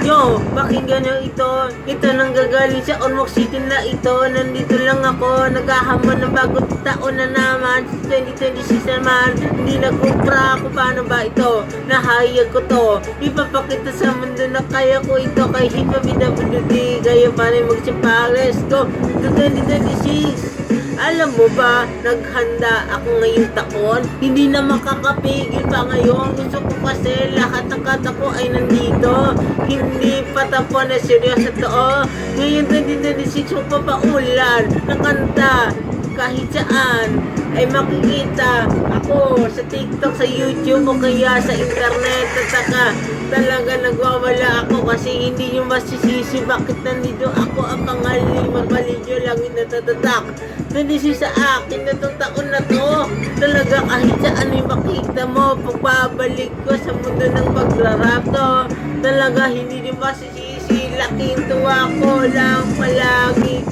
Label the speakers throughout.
Speaker 1: Yo, pakinggan nyo ito. Ito nanggagaling sa Ormoc City na ito. Nandito lang ako, naghahamon ng bagong taon na naman. 2026 naman, hindi nagkumpra ako. Paano ba ito? Nahayag ko to. Ipapakita sa mundo na kaya ko ito. Kay HIPABWD, kayo pa rin magsipa. Let's go to 2026. Alam mo ba, naghanda ako ngayong taon. Hindi na makakapigil pa ngayon. Gusto ko kasi lahat ng kata ko ay nandito. Hindi pa tapon na seryoso to. Ngayon 2026 magpapaulan ng kanta. Kahit saan ay makikita ako sa TikTok, sa YouTube o kaya sa internet. At saka talaga nagwawala ako kasi hindi nyo masisisi bakit nandito ako. Ang pangalan magbalidyo lang yung natatatak. Nandito sa akin na itong taon na to. Talaga kahit saan ay makita mo. Pagbabalik ko sa mundo ng pagrarap to. Talaga hindi nyo masisisi. Laking tuwa ko lang palagi.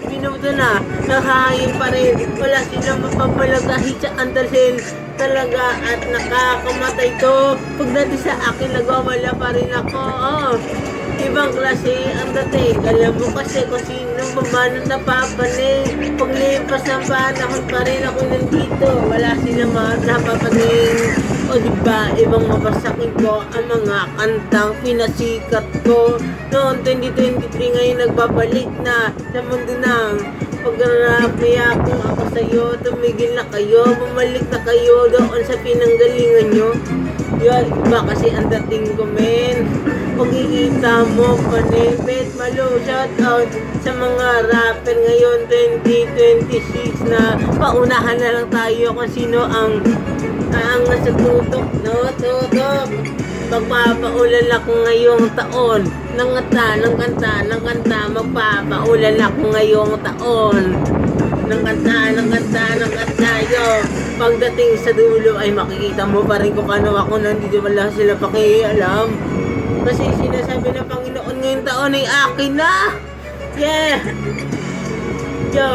Speaker 1: Pinuto na, nakahayag pa rin. Wala silang mapapalag kahit saan dalhin. Talaga at nakakamatay to. Pag dati sa akin nagwawala pa rin ako. Ibang klase ang dating. Alam mo kasi kung sino mamano napapanig. Paglipas ng panahon pa rin ako nandito. Wala silang napapanig. O diba, ibang mabasakin ko ang mga kantang pinasikat ko. Noong 2023 ngayon nagbabalik na sa mundo ng pag-rap. Kaya kung ako sa'yo, tumigil na kayo. Bumalik na kayo doon sa pinanggalingan nyo. Yun, iba kasi ang dating ko, men. Pagkikita mo, panipit, malo, shoutout sa mga rapper ngayon 2026 na paunahan na lang tayo kung sino ang nasa tutok, no? Tutok. Magpapaulan ako ngayong taon. Ng kanta, magpapaulan ako ngayong taon. Ng kanta, yo. Pagdating sa dulo ay makikita mo pa rin kung paano ako nandito, wala sila pakialam. Kasi sinasabi ng Panginoon ngayong taon ay akin na. Yeah. Yo.